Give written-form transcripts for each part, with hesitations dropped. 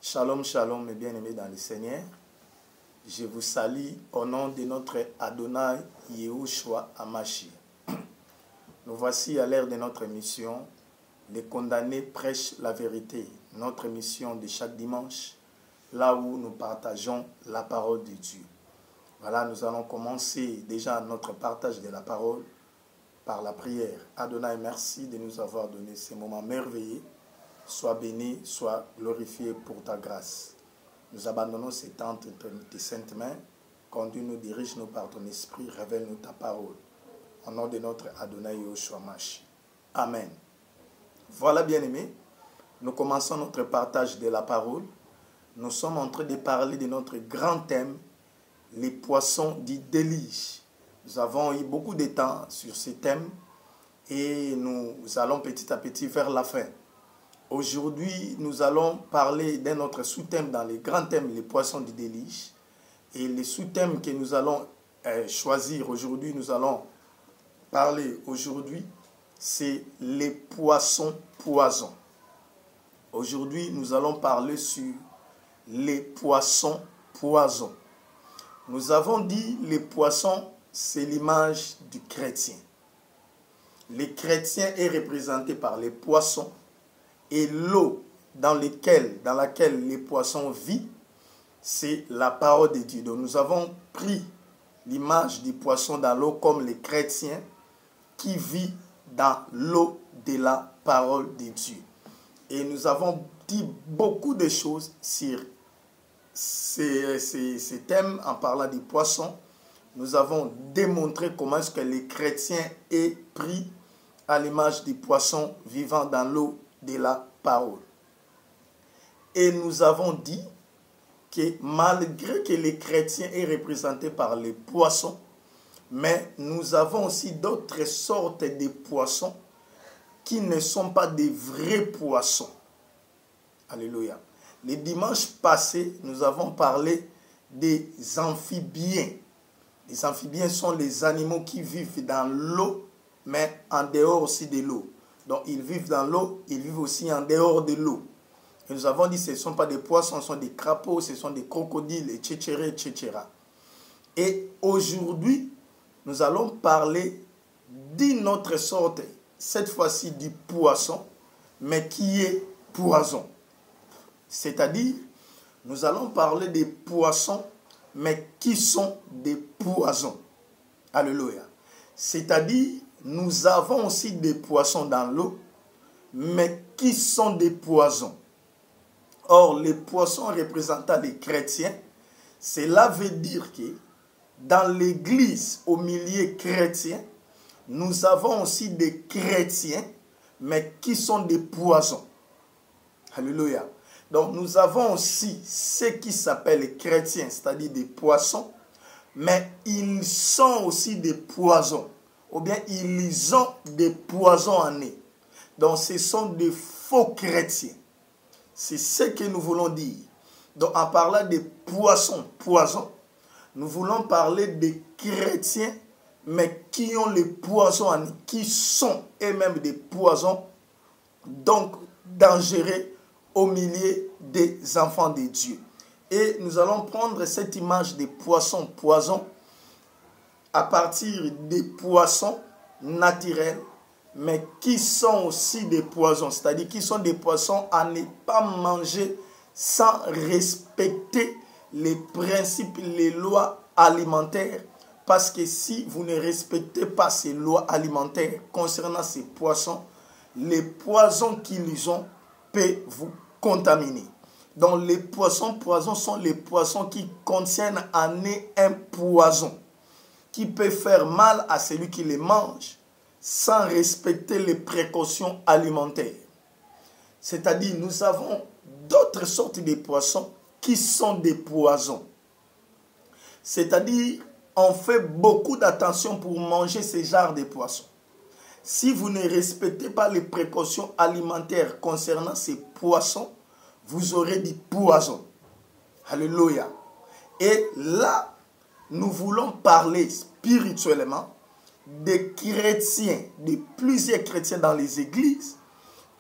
Shalom, shalom, mes bien-aimés dans le Seigneur. Je vous salue au nom de notre Adonai Yehoshua Amashi. Nous voici à l'ère de notre émission. Les condamnés prêchent la vérité. Notre émission de chaque dimanche, là où nous partageons la parole de Dieu. Voilà, nous allons commencer déjà notre partage de la parole par la prière. Adonai, merci de nous avoir donné ces moments merveilleux. Sois béni, sois glorifié pour ta grâce. Nous abandonnons ces temps entre tes saintes mains. Conduis-nous, dirige-nous par ton esprit, révèle-nous ta parole. Au nom de notre Adonai Yehoshua Mashi. Amen. Voilà, bien-aimés, nous commençons notre partage de la parole. Nous sommes en train de parler de notre grand thème, les poissons du déluge. Nous avons eu beaucoup de temps sur ce thème et nous allons petit à petit vers la fin. Aujourd'hui, nous allons parler d'un autre sous-thème dans les grands thèmes, les poissons du déluge. Et les sous-thèmes que nous allons choisir aujourd'hui, nous allons parler aujourd'hui, c'est les poissons poisons. Aujourd'hui, nous allons parler sur les poissons poisons. Nous avons dit les poissons, c'est l'image du chrétien. Le chrétien est représenté par les poissons. Et l'eau dans laquelle les poissons vivent, c'est la parole de Dieu. Donc nous avons pris l'image des poissons dans l'eau comme les chrétiens qui vivent dans l'eau de la parole de Dieu. Et nous avons dit beaucoup de choses sur ces thèmes en parlant des poissons. Nous avons démontré comment est-ce que les chrétiens est pris à l'image des poissons vivant dans l'eau de la parole. Et nous avons dit que malgré que les chrétiens est représenté par les poissons, mais nous avons aussi d'autres sortes de poissons qui ne sont pas des vrais poissons. Alléluia. Les dimanches passés, nous avons parlé des amphibiens. Les amphibiens sont les animaux qui vivent dans l'eau, mais en dehors aussi de l'eau. Donc, ils vivent dans l'eau, ils vivent aussi en dehors de l'eau. Et nous avons dit que ce ne sont pas des poissons, ce sont des crapauds, ce sont des crocodiles, etc., etc. Et aujourd'hui, nous allons parler d'une autre sorte, cette fois-ci du poisson, mais qui est poison. C'est-à-dire, nous allons parler des poissons, mais qui sont des poisons. Alléluia. C'est-à-dire, nous avons aussi des poissons dans l'eau, mais qui sont des poisons. Or, les poissons représentant les chrétiens, cela veut dire que dans l'église, au milieu chrétien, nous avons aussi des chrétiens, mais qui sont des poisons. Alléluia. Donc, nous avons aussi ceux qui s'appellent les chrétiens, c'est-à-dire des poissons, mais ils sont aussi des poisons. Ou bien ils ont des poisons en eux. Donc ce sont des faux chrétiens. C'est ce que nous voulons dire. Donc en parlant des poissons, nous voulons parler des chrétiens, mais qui ont les poisons en eux, qui sont eux-mêmes des poisons, donc dangereux au milieu des enfants de Dieu. Et nous allons prendre cette image des poissons à partir des poissons naturels, mais qui sont aussi des poisons, c'est-à-dire qui sont des poissons à ne pas manger sans respecter les principes, les lois alimentaires, parce que si vous ne respectez pas ces lois alimentaires concernant ces poissons, les poisons qu'ils ont peuvent vous contaminer. Donc les poissons sont les poissons qui contiennent en eux un poison qui peut faire mal à celui qui les mange sans respecter les précautions alimentaires. C'est-à-dire, nous avons d'autres sortes de poissons qui sont des poisons. C'est-à-dire, on fait beaucoup d'attention pour manger ces genres de poissons. Si vous ne respectez pas les précautions alimentaires concernant ces poissons, vous aurez du poison. Alléluia. Et là, nous voulons parler spirituellement des chrétiens, de plusieurs chrétiens dans les églises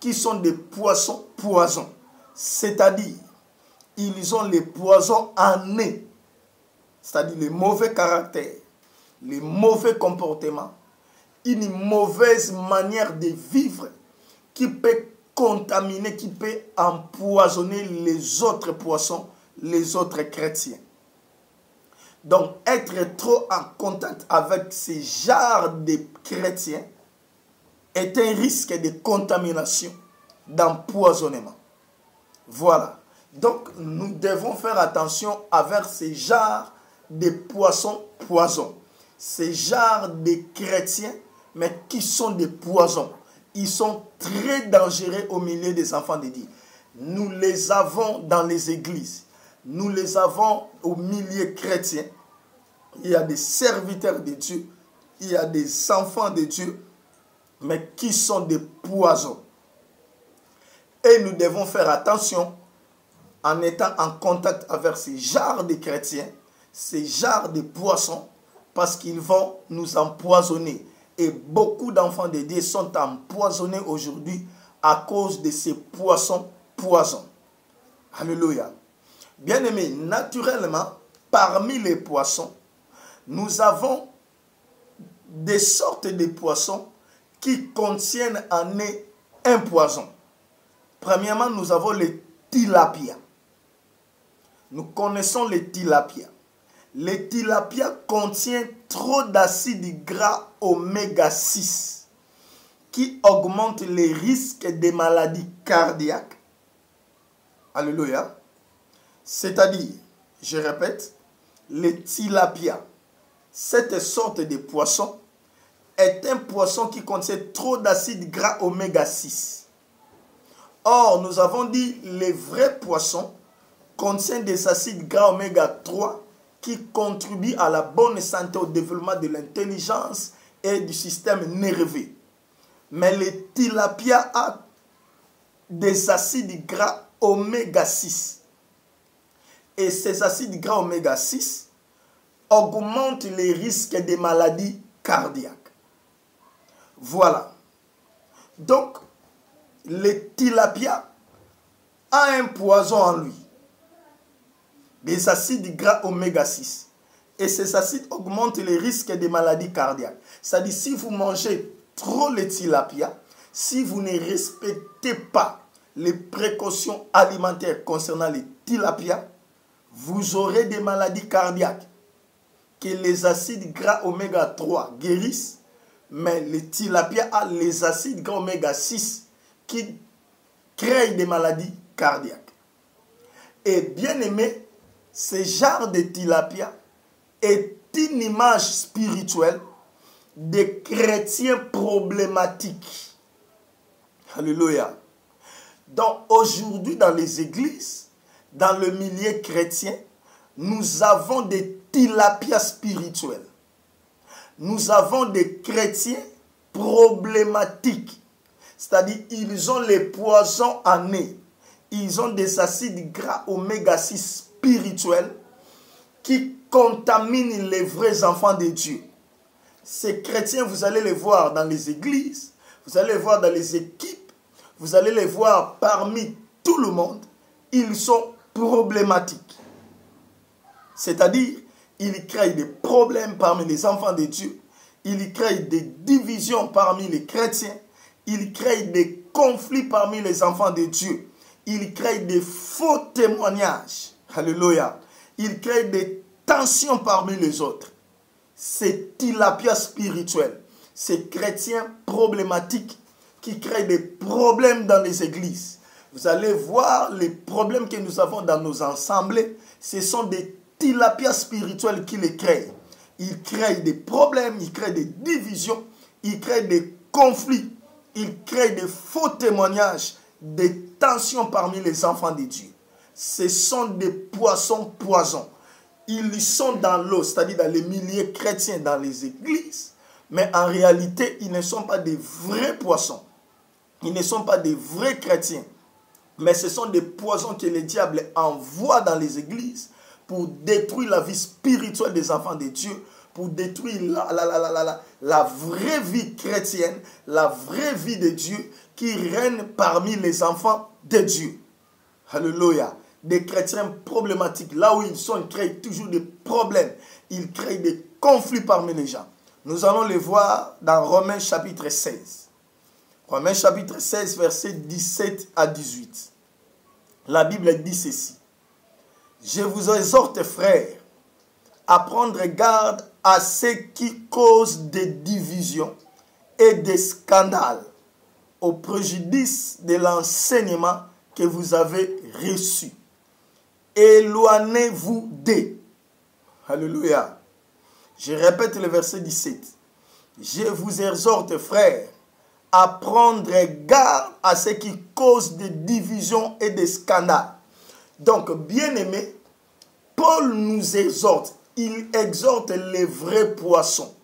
qui sont des poissons. C'est-à-dire, ils ont les poisons en eux, c'est-à-dire les mauvais caractères, les mauvais comportements, une mauvaise manière de vivre qui peut contaminer, qui peut empoisonner les autres poissons, les autres chrétiens. Donc, être trop en contact avec ces genres de chrétiens est un risque de contamination, d'empoisonnement. Voilà. Donc, nous devons faire attention avec ces genres de poissons. Ces genres de chrétiens, mais qui sont des poisons. Ils sont très dangereux au milieu des enfants de Dieu. Nous les avons dans les églises. Nous les avons au milieu chrétien. Il y a des serviteurs de Dieu. Il y a des enfants de Dieu. Mais qui sont des poisons. Et nous devons faire attention en étant en contact avec ces genres de chrétiens, ces genres de poissons, parce qu'ils vont nous empoisonner. Et beaucoup d'enfants de Dieu sont empoisonnés aujourd'hui à cause de ces poissons. Alléluia. Bien-aimés, naturellement, parmi les poissons, nous avons des sortes de poissons qui contiennent en eux un poison. Premièrement, nous avons les tilapias. Nous connaissons les tilapias. Les tilapias contiennent trop d'acides gras oméga 6 qui augmentent les risques des maladies cardiaques. Alléluia. C'est-à-dire, je répète, les tilapias, cette sorte de poisson, est un poisson qui contient trop d'acides gras oméga 6. Or, nous avons dit les vrais poissons contiennent des acides gras oméga 3 qui contribuent à la bonne santé, au développement de l'intelligence et du système nerveux. Mais les tilapias ont des acides gras oméga 6. Et ces acides gras oméga 6 augmentent les risques des maladies cardiaques. Voilà. Donc, le tilapia a un poison en lui. Des acides gras oméga 6. Et ces acides augmentent les risques des maladies cardiaques. C'est-à-dire, si vous mangez trop le tilapia, si vous ne respectez pas les précautions alimentaires concernant les tilapia, vous aurez des maladies cardiaques. Que les acides gras oméga 3 guérissent, mais le tilapia a les acides gras oméga 6 qui créent des maladies cardiaques. Et bien aimé, ce genre de tilapia est une image spirituelle des chrétiens problématiques. Alléluia. Donc aujourd'hui dans les églises, dans le milieu chrétien, nous avons des tilapias spirituels. Nous avons des chrétiens problématiques. C'est-à-dire, ils ont les poisons en eux. Ils ont des acides gras oméga 6 spirituels qui contaminent les vrais enfants de Dieu. Ces chrétiens, vous allez les voir dans les églises, vous allez les voir dans les équipes, vous allez les voir parmi tout le monde. Ils sont problématiques. C'est-à-dire, ils créent des problèmes parmi les enfants de Dieu. Ils créent des divisions parmi les chrétiens. Ils créent des conflits parmi les enfants de Dieu. Ils créent des faux témoignages. Alléluia. Ils créent des tensions parmi les autres. C'est tilapia spirituel. Ces chrétiens problématiques qui créent des problèmes dans les églises. Vous allez voir les problèmes que nous avons dans nos assemblées. Ce sont des tilapia spirituels qui les créent. Ils créent des problèmes, ils créent des divisions, ils créent des conflits, ils créent des faux témoignages, des tensions parmi les enfants de Dieu. Ce sont des poissons poisons. Ils sont dans l'eau, c'est-à-dire dans les milieux chrétiens, dans les églises, mais en réalité, ils ne sont pas des vrais poissons. Ils ne sont pas des vrais chrétiens, mais ce sont des poisons que le diable envoie dans les églises pour détruire la vie spirituelle des enfants de Dieu, pour détruire la vraie vie chrétienne, la vraie vie de Dieu qui règne parmi les enfants de Dieu. Alléluia. des chrétiens problématiques. Là où ils sont, ils créent toujours des problèmes. Ils créent des conflits parmi les gens. Nous allons les voir dans Romains chapitre 16. Romains chapitre 16, versets 17 à 18. La Bible dit ceci. Je vous exhorte, frères, à prendre garde à ce qui cause des divisions et des scandales au préjudice de l'enseignement que vous avez reçu. Éloignez-vous d'eux. Alléluia. Je répète le verset 17. Je vous exhorte, frères, à prendre garde à ce qui cause des divisions et des scandales. Donc, bien-aimés, Paul nous exhorte. Il exhorte les vrais poissons,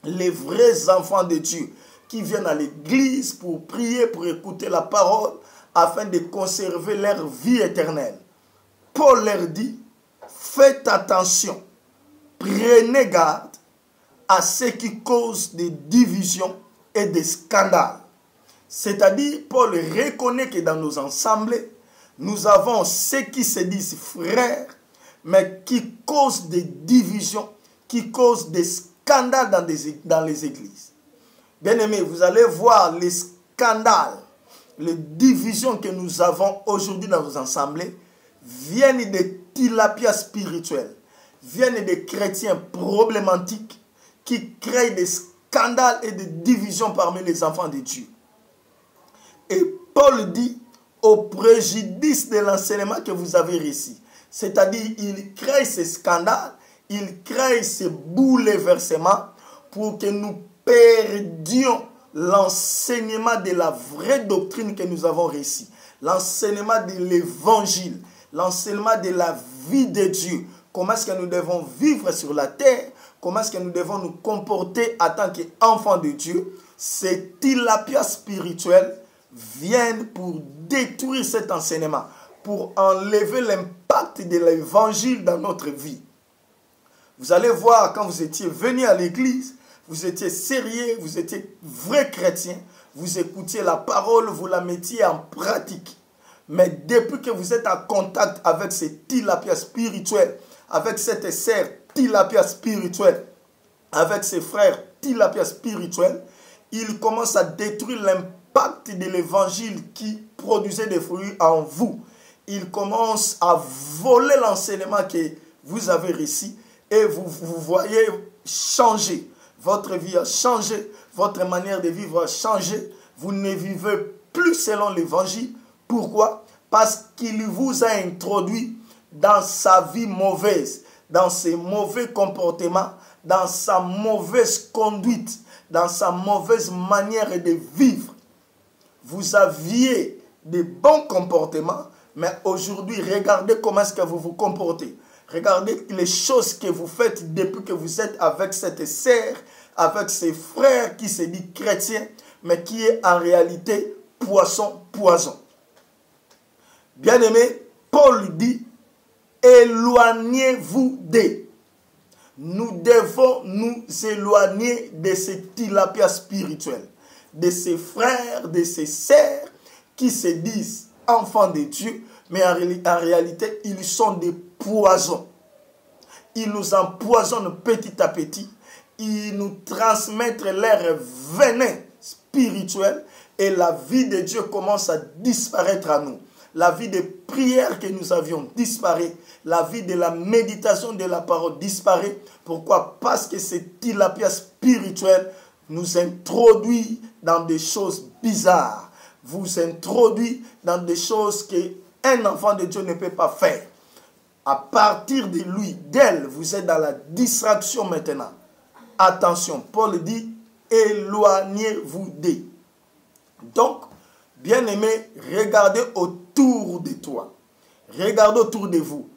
les vrais enfants de Dieu qui viennent à l'église pour prier, pour écouter la parole, afin de conserver leur vie éternelle. Paul leur dit, faites attention, prenez garde à ce qui cause des divisions et des scandales. C'est-à-dire, Paul reconnaît que dans nos assemblées, nous avons ceux qui se disent frères, mais qui causent des divisions, qui causent des scandales dans les églises. Bien-aimés, vous allez voir les scandales, les divisions que nous avons aujourd'hui dans nos assemblées viennent des tilapias spirituels, viennent des chrétiens problématiques qui créent des scandales et des divisions parmi les enfants de Dieu. Et Paul dit, au préjudice de l'enseignement que vous avez reçu. C'est-à-dire, il crée ces scandales, il crée ces bouleversements pour que nous perdions l'enseignement de la vraie doctrine que nous avons reçue. L'enseignement de l'évangile, l'enseignement de la vie de Dieu. Comment est-ce que nous devons vivre sur la terre? Comment est-ce que nous devons nous comporter en tant qu'enfants de Dieu? Ces tilapias spirituels viennent pour détruire cet enseignement, pour enlever l'impact de l'évangile dans notre vie. Vous allez voir, quand vous étiez venu à l'église, vous étiez sérieux, vous étiez vrai chrétien, vous écoutiez la parole, vous la mettiez en pratique. Mais depuis que vous êtes en contact avec ces tilapias spirituels, avec cette sœur tilapia spirituelle, avec ses frères tilapia spirituels, ils commencent à détruire l'impact de l'évangile qui produisait des fruits en vous. Ils commencent à voler l'enseignement que vous avez reçu et vous voyez changer. Votre vie a changé, votre manière de vivre a changé. Vous ne vivez plus selon l'évangile. Pourquoi? Parce qu'il vous a introduit dans sa vie mauvaise, dans ses mauvais comportements, dans sa mauvaise conduite, dans sa mauvaise manière de vivre. Vous aviez de bons comportements, mais aujourd'hui, regardez comment est-ce que vous vous comportez. Regardez les choses que vous faites depuis que vous êtes avec cette sœur, avec ces frères qui se disent chrétiens, mais qui est en réalité poison. Bien-aimé, Paul dit, éloignez-vous d'eux. Nous devons nous éloigner de ces tilapias spirituels, de ces frères, de ces sœurs qui se disent enfants de Dieu, mais en réalité, ils sont des poisons. Ils nous empoisonnent petit à petit. Ils nous transmettent leur venin spirituel et la vie de Dieu commence à disparaître à nous. La vie de prière que nous avions disparaît. La vie de la méditation de la parole disparaît. Pourquoi? Parce que ces tilapias spirituels nous introduit dans des choses bizarres. Vous introduit dans des choses qu'un enfant de Dieu ne peut pas faire. À partir de lui, d'elle, vous êtes dans la distraction maintenant. Attention, Paul dit, éloignez-vous d'eux. Donc, bien-aimé, regardez autour de toi. Regardez autour de vous.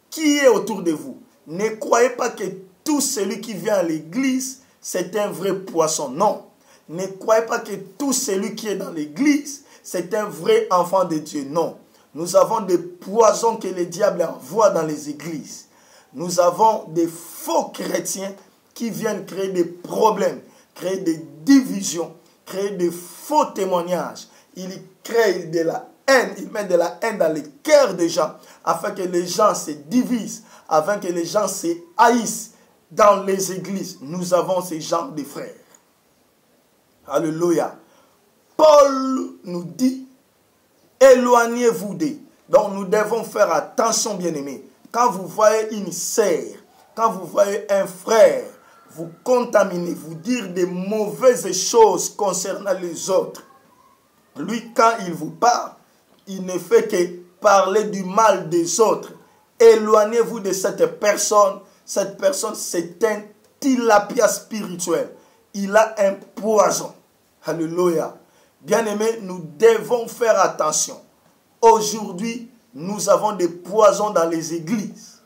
Qui est autour de vous? Ne croyez pas que tout celui qui vient à l'église, c'est un vrai poisson. Non. Ne croyez pas que tout celui qui est dans l'église, c'est un vrai enfant de Dieu. Non. Nous avons des poisons que le diable envoie dans les églises. Nous avons des faux chrétiens qui viennent créer des problèmes, créer des divisions, créer des faux témoignages. Ils créent de la haine. Il met de la haine dans les cœurs des gens, afin que les gens se divisent, afin que les gens se haïssent. Dans les églises, nous avons ces genres de frères. Alléluia. Paul nous dit, éloignez-vous d'eux. Donc nous devons faire attention, bien-aimés. Quand vous voyez une sœur, quand vous voyez un frère, vous contaminer, vous dire des mauvaises choses concernant les autres. Lui, quand il vous parle, il ne fait que parler du mal des autres. Éloignez-vous de cette personne. Cette personne, c'est un tilapia spirituel. Il a un poison. Alléluia. Bien-aimés, nous devons faire attention. Aujourd'hui, nous avons des poisons dans les églises.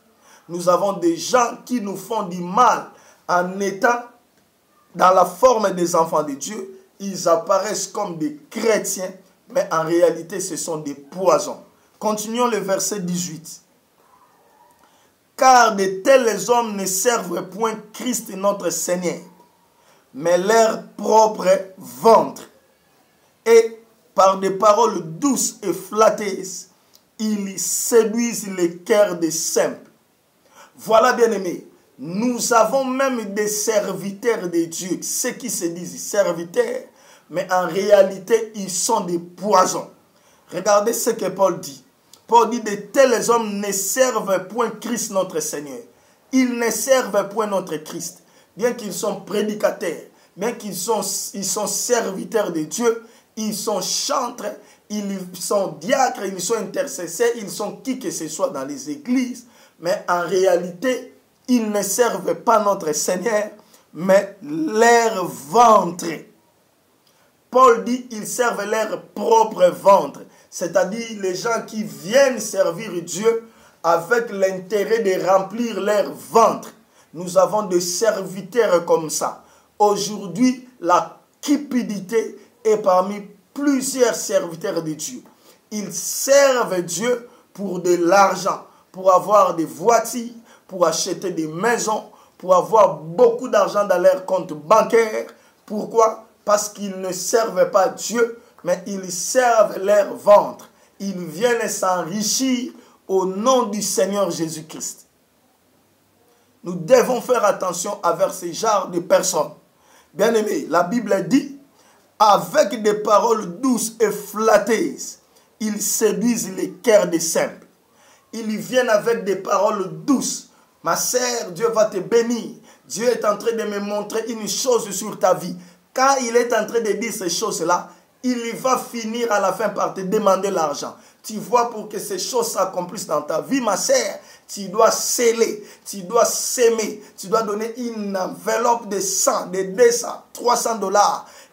Nous avons des gens qui nous font du mal en étant dans la forme des enfants de Dieu. Ils apparaissent comme des chrétiens, mais en réalité, ce sont des poisons. Continuons le verset 18. Car de tels hommes ne servent point Christ notre Seigneur, mais leur propre ventre. Et par des paroles douces et flatteuses, ils séduisent les cœurs des simples. Voilà, bien-aimés, nous avons même des serviteurs de Dieu, ceux qui se disent serviteurs, mais en réalité, ils sont des poisons. Regardez ce que Paul dit. Paul dit, de tels hommes ne servent point Christ notre Seigneur. Ils ne servent point notre Christ. Bien qu'ils sont prédicateurs, bien qu'ils sont serviteurs de Dieu, ils sont chantres, ils sont diacres, ils sont intercesseurs, ils sont qui que ce soit dans les églises. Mais en réalité, ils ne servent pas notre Seigneur, mais leur ventre. Paul dit, ils servent leur propre ventre. C'est-à-dire les gens qui viennent servir Dieu avec l'intérêt de remplir leur ventre. Nous avons des serviteurs comme ça. Aujourd'hui, la cupidité est parmi plusieurs serviteurs de Dieu. Ils servent Dieu pour de l'argent, pour avoir des voitures, pour acheter des maisons, pour avoir beaucoup d'argent dans leur compte bancaire. Pourquoi? Parce qu'ils ne servent pas Dieu, mais ils servent leur ventre. Ils viennent s'enrichir au nom du Seigneur Jésus-Christ. Nous devons faire attention avec ce genre de personnes. Bien-aimés, la Bible dit, avec des paroles douces et flatteuses, ils séduisent les cœurs des simples. Ils viennent avec des paroles douces. Ma sœur, Dieu va te bénir. Dieu est en train de me montrer une chose sur ta vie. Quand il est en train de dire ces choses-là, il va finir à la fin par te demander l'argent. Tu vois, pour que ces choses s'accomplissent dans ta vie, ma sœur, tu dois sceller, tu dois s'aimer, tu dois donner une enveloppe de 100, de 200, 300 $.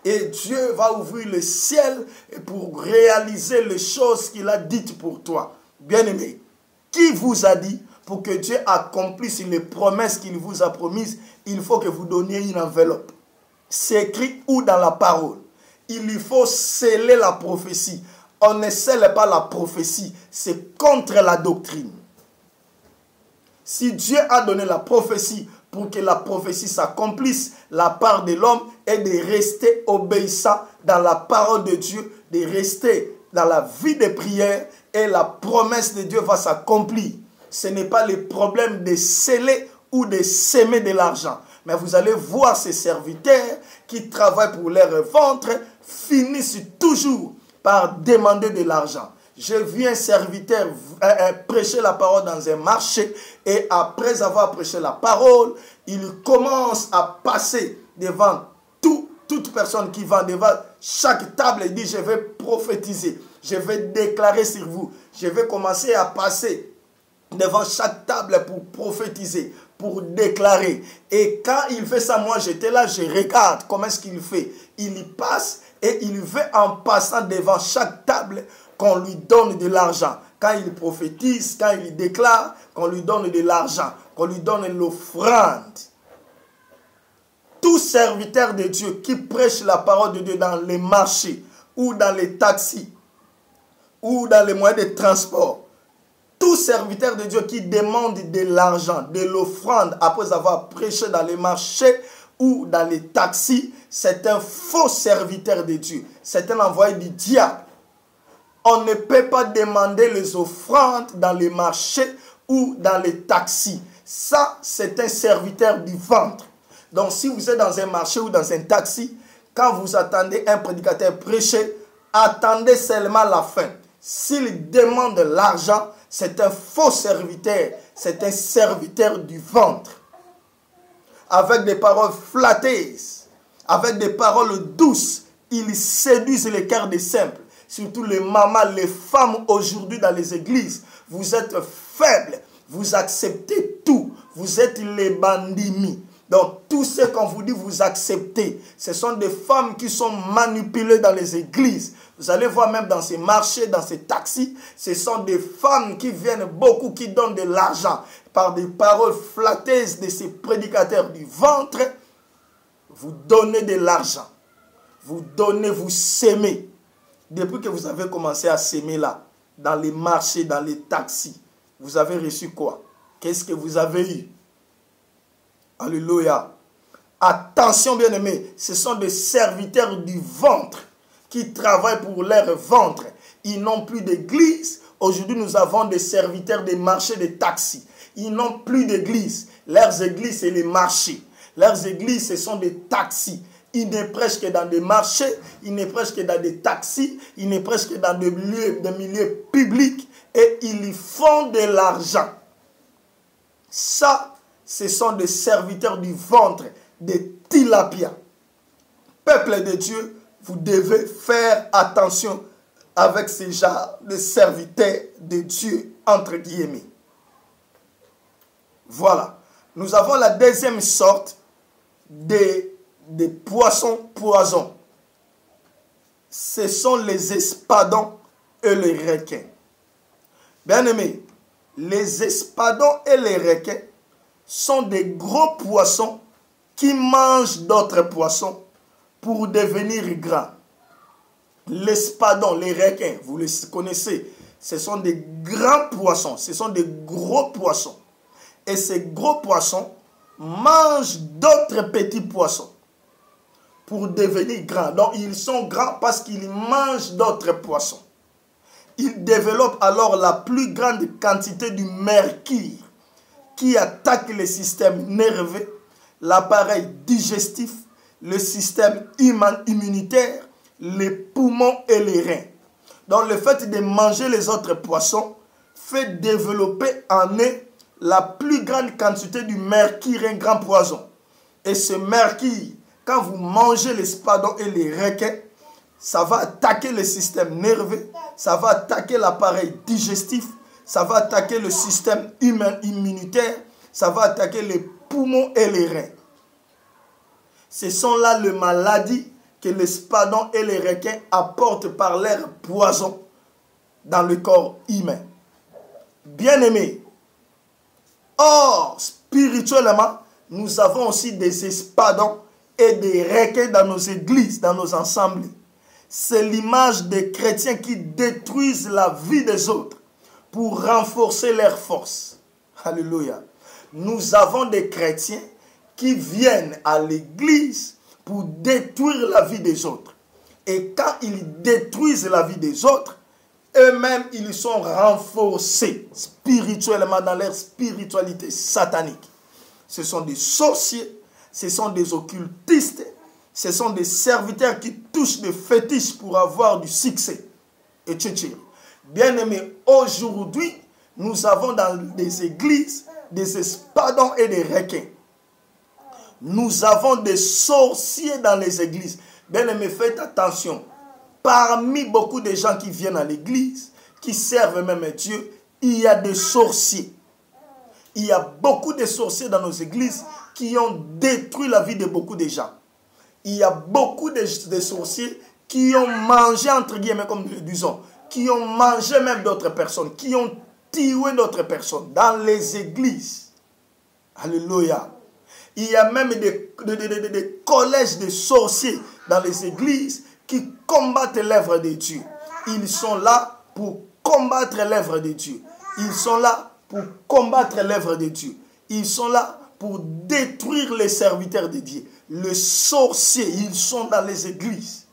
Et Dieu va ouvrir le ciel pour réaliser les choses qu'il a dites pour toi. Bien-aimé, qui vous a dit, pour que Dieu accomplisse les promesses qu'il vous a promises, il faut que vous donniez une enveloppe. C'est écrit où dans la parole? Il faut sceller la prophétie. On ne scelle pas la prophétie, c'est contre la doctrine. Si Dieu a donné la prophétie pour que la prophétie s'accomplisse, la part de l'homme est de rester obéissant dans la parole de Dieu, de rester dans la vie de prière et la promesse de Dieu va s'accomplir. Ce n'est pas le problème de sceller ou de s'aimer de l'argent. Mais vous allez voir ces serviteurs qui travaillent pour leur ventre finissent toujours par demander de l'argent. J'ai vu un serviteur prêcher la parole dans un marché et après avoir prêché la parole, il commence à passer devant toute personne qui vend devant chaque table et dit je vais prophétiser, je vais déclarer sur vous, je vais commencer à passer devant chaque table pour prophétiser, pour déclarer. Et quand il fait ça, moi j'étais là, je regarde comment est-ce qu'il fait. Il y passe et il veut en passant devant chaque table qu'on lui donne de l'argent. Quand il prophétise, quand il déclare, qu'on lui donne de l'argent, qu'on lui donne l'offrande. Tout serviteur de Dieu qui prêche la parole de Dieu dans les marchés ou dans les taxis ou dans les moyens de transport, tout serviteur de Dieu qui demande de l'argent, de l'offrande après avoir prêché dans les marchés ou dans les taxis, c'est un faux serviteur de Dieu. C'est un envoyé du diable. On ne peut pas demander les offrandes dans les marchés ou dans les taxis. Ça, c'est un serviteur du ventre. Donc, si vous êtes dans un marché ou dans un taxi, quand vous attendez un prédicateur prêcher, attendez seulement la fin. S'il demande l'argent, c'est un faux serviteur. C'est un serviteur du ventre. Avec des paroles flatteuses, avec des paroles douces, ils séduisent les cœurs des simples. Surtout les mamans, les femmes aujourd'hui dans les églises. Vous êtes faibles, vous acceptez tout. Vous êtes les bandits. Donc tout ce qu'on vous dit, vous acceptez. Ce sont des femmes qui sont manipulées dans les églises. Vous allez voir même dans ces marchés, dans ces taxis, ce sont des femmes qui viennent beaucoup, qui donnent de l'argent. Par des paroles flatteuses de ces prédicateurs du ventre, vous donnez de l'argent. Vous donnez, vous sémez. Depuis que vous avez commencé à s'aimer là, dans les marchés, dans les taxis, vous avez reçu quoi? Qu'est-ce que vous avez eu? Alléluia. Attention bien-aimés, ce sont des serviteurs du ventre qui travaillent pour leur ventre. Ils n'ont plus d'église. Aujourd'hui, nous avons des serviteurs des marchés, des taxis. Ils n'ont plus d'église. Leurs églises, c'est les marchés. Leurs églises, ce sont des taxis. Ils ne prêchent que dans des marchés, ils ne prêchent que dans des taxis, ils ne prêchent que dans des milieux publics et ils y font de l'argent. Ça, ce sont des serviteurs du ventre, des tilapias. Peuple de Dieu, vous devez faire attention avec ces genres de serviteurs de Dieu, entre guillemets. Voilà. Nous avons la deuxième sorte des poissons poisons. Ce sont les espadons et les requins. Bien-aimés, les espadons et les requins sont des gros poissons qui mangent d'autres poissons pour devenir grands. L'espadon, les requins, vous les connaissez, ce sont des grands poissons, ce sont des gros poissons. Et ces gros poissons mangent d'autres petits poissons pour devenir grands. Donc, ils sont grands parce qu'ils mangent d'autres poissons. Ils développent alors la plus grande quantité du mercure qui attaque le système nerveux, l'appareil digestif, le système immunitaire, les poumons et les reins. Donc, le fait de manger les autres poissons fait développer en eux la plus grande quantité du mercure, un grand poison. Et ce mercure, quand vous mangez les espadons et les requins, ça va attaquer le système nerveux, ça va attaquer l'appareil digestif, ça va attaquer le système immunitaire, ça va attaquer les poumons et les reins. Ce sont là les maladies que les espadons et les requins apportent par leur poison dans le corps humain. Bien-aimés, or, spirituellement, nous avons aussi des espadons et des requins dans nos églises, dans nos assemblées. C'est l'image des chrétiens qui détruisent la vie des autres pour renforcer leur force. Alléluia. Nous avons des chrétiens qui viennent à l'église pour détruire la vie des autres. Et quand ils détruisent la vie des autres, eux-mêmes, ils sont renforcés spirituellement dans leur spiritualité satanique. Ce sont des sorciers, ce sont des occultistes, ce sont des serviteurs qui touchent des fétiches pour avoir du succès. Et bien-aimés, aujourd'hui, nous avons dans des églises des espadons et des requins. Nous avons des sorciers dans les églises. Bien-aimés, faites attention. Parmi beaucoup de gens qui viennent à l'église, qui servent même Dieu, il y a des sorciers. Il y a beaucoup de sorciers dans nos églises qui ont détruit la vie de beaucoup de gens. Il y a beaucoup de sorciers qui ont mangé, entre guillemets, comme nous le disons, qui ont mangé même d'autres personnes, qui ont tué d'autres personnes dans les églises. Alléluia. Il y a même des collèges de sorciers dans les églises qui combattent l'œuvre de Dieu. Ils sont là pour combattre l'œuvre de Dieu. Ils sont là pour combattre l'œuvre de Dieu. Ils sont là pour détruire les serviteurs de Dieu. Les sorciers, ils sont dans les églises.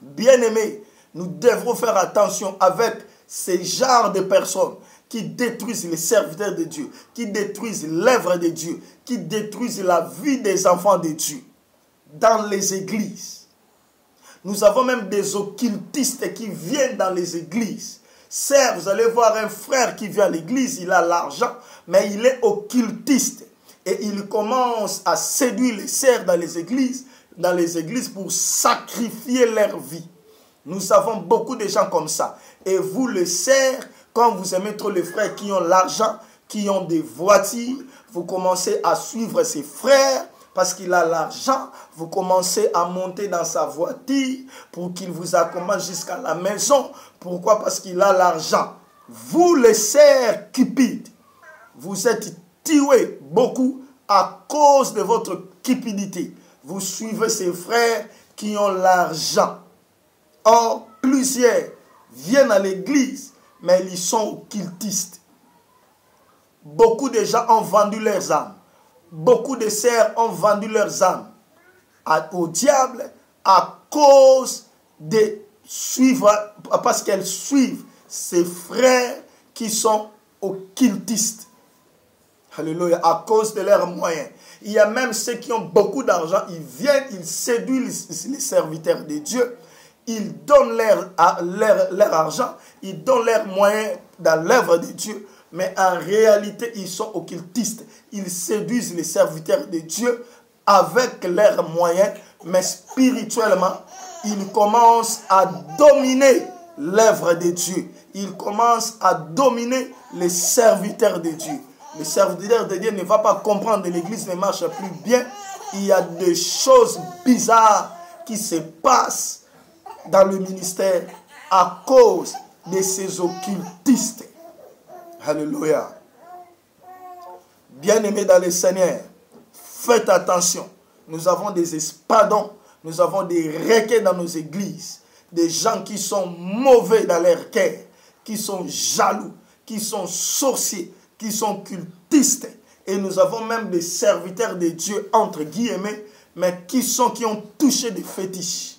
Bien-aimés, Nous devrons faire attention avec ces genres de personnes qui détruisent les serviteurs de Dieu, qui détruisent l'œuvre de Dieu, qui détruisent la vie des enfants de Dieu dans les églises. Nous avons même des occultistes qui viennent dans les églises. Certes, vous allez voir un frère qui vient à l'église, il a l'argent, mais il est occultiste. Et il commence à séduire les sœurs dans les églises pour sacrifier leur vie. Nous avons beaucoup de gens comme ça. Et vous, les sœurs, quand vous aimez trop les frères qui ont l'argent, qui ont des voitures, vous commencez à suivre ces frères parce qu'il a l'argent. Vous commencez à monter dans sa voiture pour qu'il vous accompagne jusqu'à la maison. Pourquoi? Parce qu'il a l'argent. Vous, les sœurs cupides, vous êtes tués beaucoup à cause de votre cupidité. Vous suivez ces frères qui ont l'argent. Or, plusieurs viennent à l'église, mais ils sont occultistes. Beaucoup de gens ont vendu leurs âmes. Beaucoup de sœurs ont vendu leurs âmes au diable à cause de suivre, parce qu'elles suivent ces frères qui sont occultistes. Alléluia, à cause de leurs moyens. Il y a même ceux qui ont beaucoup d'argent, ils viennent, ils séduisent les serviteurs de Dieu, ils donnent leur argent, ils donnent leurs moyens dans l'œuvre de Dieu, mais en réalité, ils sont occultistes. Ils séduisent les serviteurs de Dieu avec leurs moyens, mais spirituellement, ils commencent à dominer l'œuvre de Dieu. Ils commencent à dominer les serviteurs de Dieu. Le serviteur de Dieu ne va pas comprendre que l'église ne marche plus bien. Il y a des choses bizarres qui se passent dans le ministère à cause de ces occultistes. Alléluia. Bien-aimés dans le Seigneur, faites attention. Nous avons des espadons, nous avons des requins dans nos églises, des gens qui sont mauvais dans leur cœur, qui sont jaloux, qui sont sorciers, qui sont cultistes. Et nous avons même des serviteurs de Dieu, entre guillemets, mais qui ont touché des fétiches.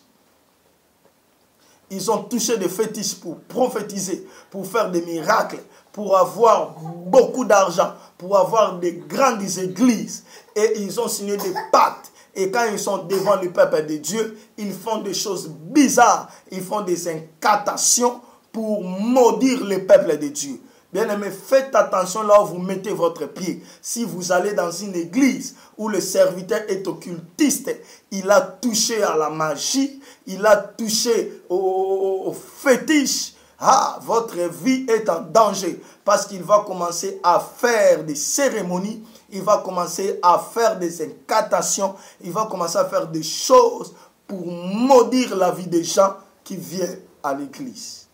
Ils ont touché des fétiches pour prophétiser, pour faire des miracles, pour avoir beaucoup d'argent, pour avoir des grandes églises. Et ils ont signé des pactes. Et quand ils sont devant le peuple de Dieu, ils font des choses bizarres. Ils font des incantations pour maudire le peuple de Dieu. Bien-aimés, faites attention là où vous mettez votre pied. Si vous allez dans une église où le serviteur est occultiste, il a touché à la magie, il a touché au fétiche, votre vie est en danger parce qu'il va commencer à faire des cérémonies, il va commencer à faire des incantations, il va commencer à faire des choses pour maudire la vie des gens qui viennent à l'église.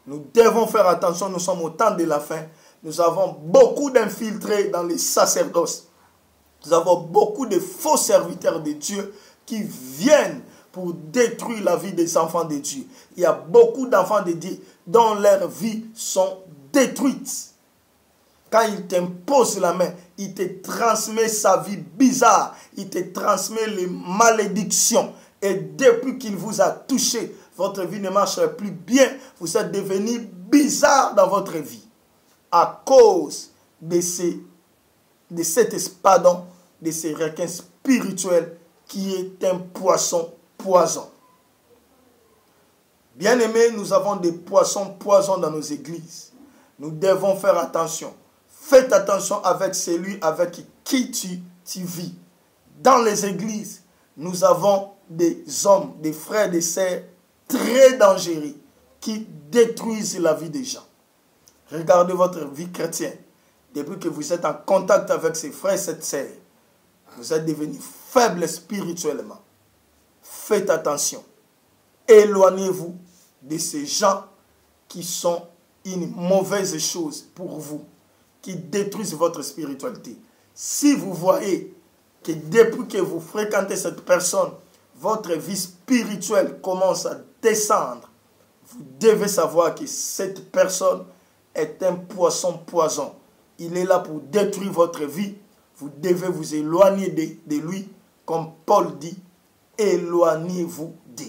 Nous devons faire attention, nous sommes au temps de la fin. Nous avons beaucoup d'infiltrés dans les sacerdoces. Nous avons beaucoup de faux serviteurs de Dieu qui viennent pour détruire la vie des enfants de Dieu. Il y a beaucoup d'enfants de Dieu dont leurs vies sont détruites. Quand il t'impose la main, il te transmet sa vie bizarre. Il te transmet les malédictions. Et depuis qu'il vous a touché, votre vie ne marche plus bien. Vous êtes devenu bizarre dans votre vie. À cause de cet espadon, de ces requins spirituels qui est un poisson Bien-aimés, nous avons des poissons poisons dans nos églises. Nous devons faire attention. Faites attention avec celui avec qui tu vis. Dans les églises, nous avons des hommes, des frères, des sœurs très dangereux qui détruisent la vie des gens. Regardez votre vie chrétienne. Depuis que vous êtes en contact avec ces frères et ces sœurs, vous êtes devenus faibles spirituellement. Faites attention. Éloignez-vous de ces gens qui sont une mauvaise chose pour vous, qui détruisent votre spiritualité. Si vous voyez que depuis que vous fréquentez cette personne, votre vie spirituelle commence à descendre, vous devez savoir que cette personne est un poisson. Il est là pour détruire votre vie. Vous devez vous éloigner de lui. Comme Paul dit, éloignez-vous d'eux.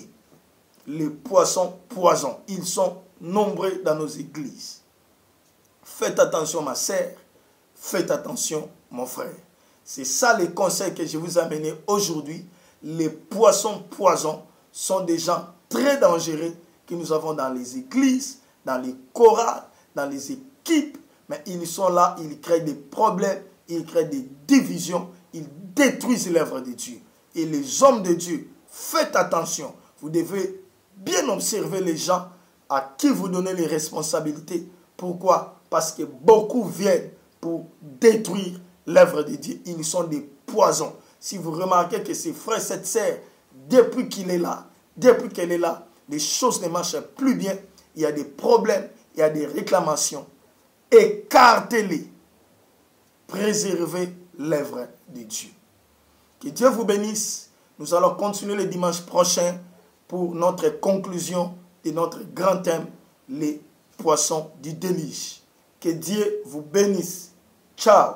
les poissons poisons. Ils sont nombreux dans nos églises. Faites attention ma sœur, faites attention mon frère. C'est ça les conseils que je vous ai amenés aujourd'hui. Les poissons poisons sont des gens très dangereux que nous avons dans les églises, dans les chorales, dans les équipes. Mais ils sont là, ils créent des problèmes, ils créent des divisions, ils détruisent l'œuvre de Dieu. Et les hommes de Dieu, faites attention. Vous devez bien observer les gens à qui vous donnez les responsabilités. Pourquoi? Parce que beaucoup viennent pour détruire l'œuvre de Dieu. Ils sont des poisons. Si vous remarquez que ces frères, cette sœur, depuis qu'il est là, depuis qu'elle est là, les choses ne marchent plus bien. Il y a des problèmes, il y a des réclamations. Écartez-les. Préservez l'œuvre de Dieu. Que Dieu vous bénisse. Nous allons continuer le dimanche prochain pour notre conclusion de notre grand thème, les poissons du déluge. Que Dieu vous bénisse. Ciao.